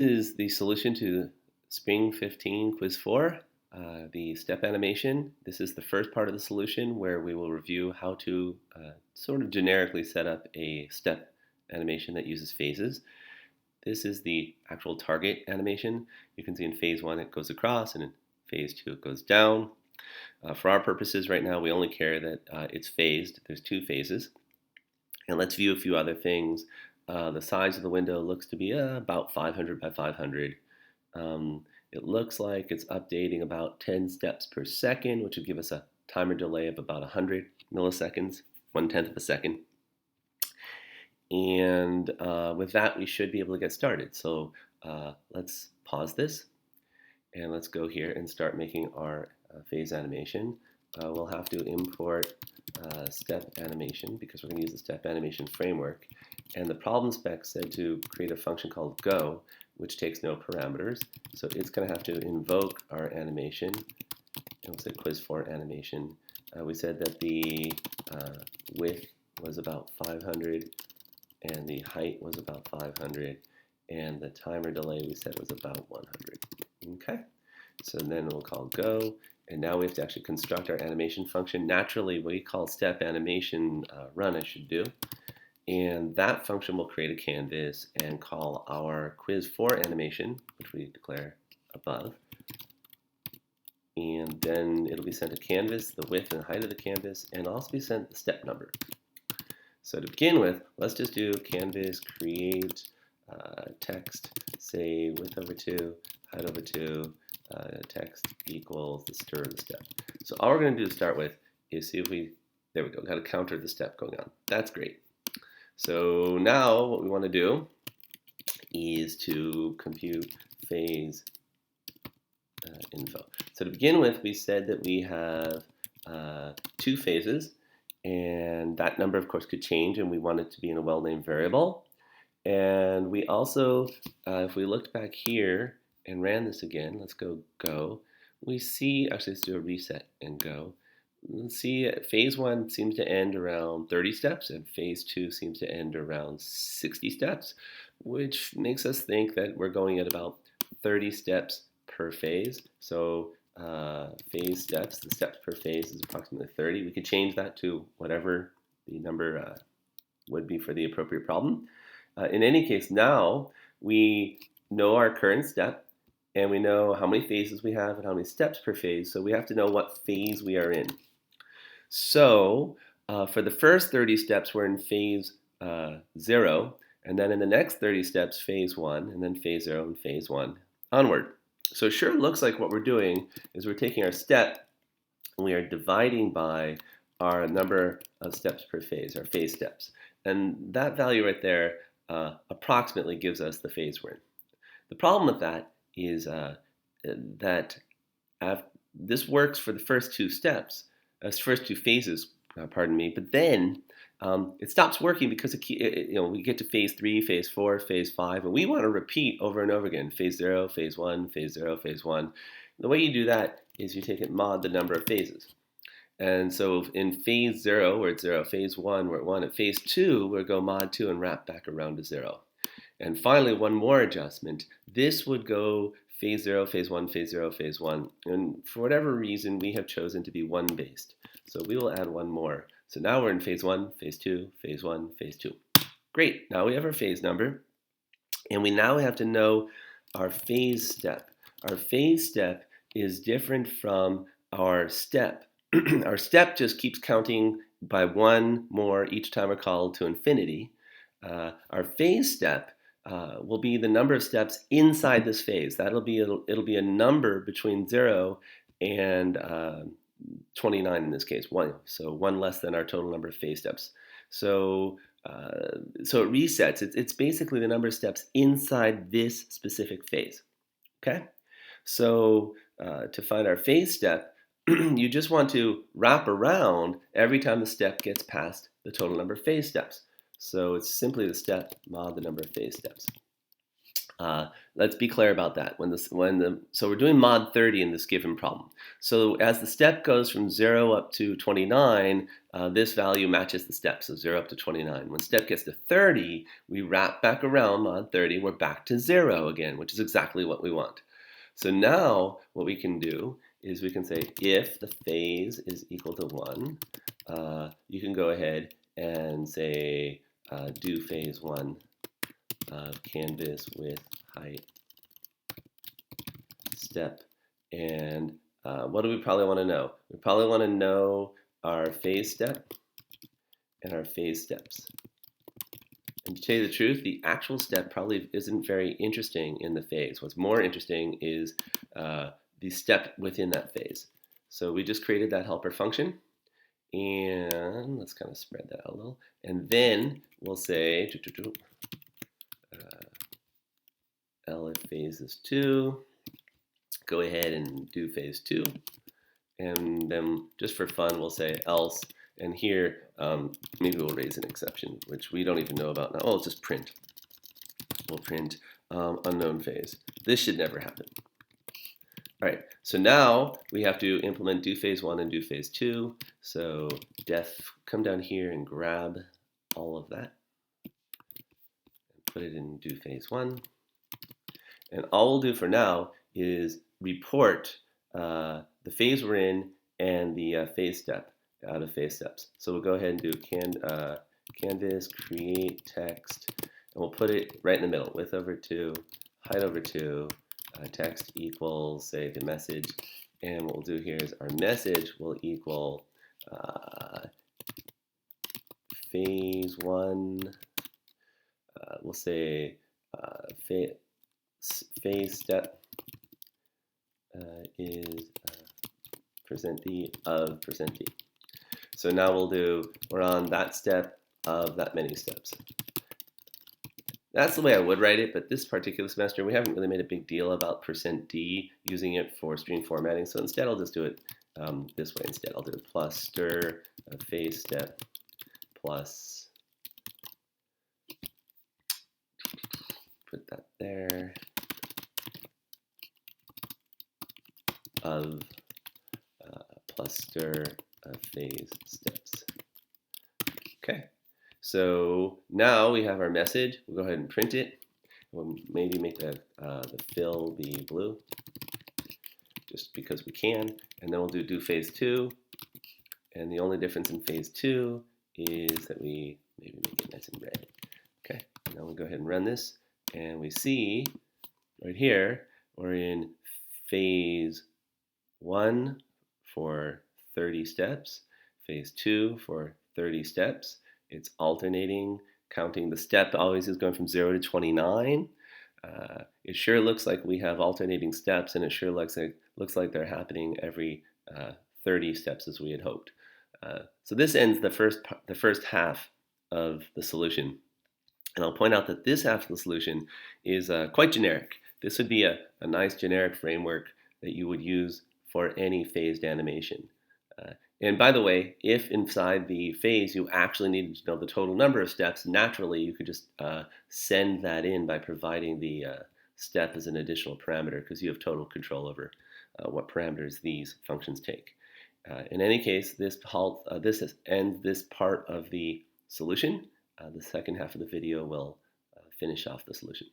Is the solution to Spring 15 Quiz 4, the step animation. This is the first part of the solution where we will review how to sort of generically set up a step animation that uses phases. This is the actual target animation. You can see in phase 1 it goes across, and in phase 2 it goes down. For our purposes right now, we only care that it's phased. There's two phases. And let's view a few other things. The size of the window looks to be about 500 by 500. It looks like it's updating about 10 steps per second, which would give us a timer delay of about 100 milliseconds, 1/10 of a second. And with that, we should be able to get started. So let's pause this, and let's go here and start making our phase animation. We'll have to import step animation because we're going to use the step animation framework. And the problem spec said to create a function called go, which takes no parameters. So it's going to have to invoke our animation. And we'll say quiz4 animation. We said that the width was about 500 and the height was about 500 and the timer delay we said was about 100. Okay, so then we'll call go, and now we have to actually construct our animation function. Naturally, we call step animation run, I should do. And that function will create a canvas and call our quiz4 animation, which we declare above. And then it'll be sent a canvas, the width and height of the canvas, and also be sent the step number. So to begin with, let's just do canvas create text, say width over 2, height over 2, text equals the stir of the step. So all we're going to do to start with is see if we, there we go, got to counter the step going on. That's great. So now what we want to do is to compute phase info. So to begin with, we said that we have two phases, and that number of course could change, and we want it to be in a well-named variable. And we also, if we looked back here and ran this again, let's go, we see, actually let's do a reset and go. Let's see, phase 1 seems to end around 30 steps, and phase 2 seems to end around 60 steps, which makes us think that we're going at about 30 steps per phase. So phase steps, the steps per phase is approximately 30. We could change that to whatever the number would be for the appropriate problem. In any case, now we know our current step, and we know how many phases we have and how many steps per phase, so we have to know what phase we are in. So for the first 30 steps, we're in phase 0, and then in the next 30 steps, phase 1, and then phase 0 and phase 1 onward. So it sure looks like what we're doing is we're taking our step and we are dividing by our number of steps per phase, our phase steps. And that value right there approximately gives us the phase we're in. The problem with that is that this works for the first two steps, first two phases, pardon me, but then it stops working because we get to phase 3, phase 4, phase 5, and we want to repeat over and over again, phase 0, phase 1, phase 0, phase 1. The way you do that is you take it mod the number of phases. And so in phase 0, we're at 0. Phase 1, we're at 1. At phase 2, we'll go mod 2 and wrap back around to 0. And finally, one more adjustment. This would go phase 0, phase 1, phase 0, phase 1. And for whatever reason, we have chosen to be 1 based. So we will add one more. So now we're in phase 1, phase 2, phase 1, phase 2. Great, now we have our phase number. And we now have to know our phase step. Our phase step is different from our step. Our step just keeps counting by one more each time we're called to infinity. Our phase step will be the number of steps inside this phase. It'll be a number between 0 and 29 in this case, 1. So 1 less than our total number of phase steps. So it resets. It's basically the number of steps inside this specific phase. Okay? So to find our phase step, you just want to wrap around every time the step gets past the total number of phase steps. So it's simply the step mod the number of phase steps. Let's be clear about that. So we're doing mod 30 in this given problem. So as the step goes from 0 up to 29, this value matches the step, so 0 up to 29. When step gets to 30, we wrap back around mod 30. We're back to 0 again, which is exactly what we want. So now what we can do is we can say if the phase is equal to 1, you can go ahead and say do phase 1 of canvas with height step. And what do we probably want to know? We probably want to know our phase step and our phase steps. And to tell you the truth, the actual step probably isn't very interesting in the phase. What's more interesting is the step within that phase. So we just created that helper function. And let's kind of spread that out a little. And then we'll say L if phase is 2. Go ahead and do phase 2. And then just for fun, we'll say else. And here, maybe we'll raise an exception, which we don't even know about now. Oh, let's just print. We'll print unknown phase. This should never happen. All right, so now we have to implement do phase 1 and do phase 2. So come down here and grab all of that. And put it in do phase 1. And all we'll do for now is report the phase we're in and the phase step out of phase steps. So we'll go ahead and do canvas create text, and we'll put it right in the middle, width over 2, height over 2, text equals, say, the message. And what we'll do here is our message will equal phase 1, we'll say phase step is %d of %d. So now we're on that step of that many steps. That's the way I would write it, but this particular semester we haven't really made a big deal about %d, using it for string formatting. So instead I'll just do it this way instead. I'll do it plus stir of phase step plus, put that there, of plus stir of phase steps. Okay, so now we have our message. We'll go ahead and print it. We'll maybe make the fill be blue, just because we can. And then we'll do phase 2. And the only difference in phase 2 is that we maybe make it nice and red. Okay, now we'll go ahead and run this. And we see right here, we're in phase 1 for 30 steps, phase 2 for 30 steps. It's alternating, counting the step always is going from 0 to 29. It sure looks like we have alternating steps, and it sure looks like they're happening every 30 steps as we had hoped. So this ends the first half of the solution. And I'll point out that this half of the solution is quite generic. This would be a nice generic framework that you would use for any phased animation. And by the way, if inside the phase you actually needed to know the total number of steps, naturally you could just send that in by providing the step as an additional parameter, because you have total control over what parameters these functions take. In any case, this ends this part of the solution. The second half of the video will finish off the solution.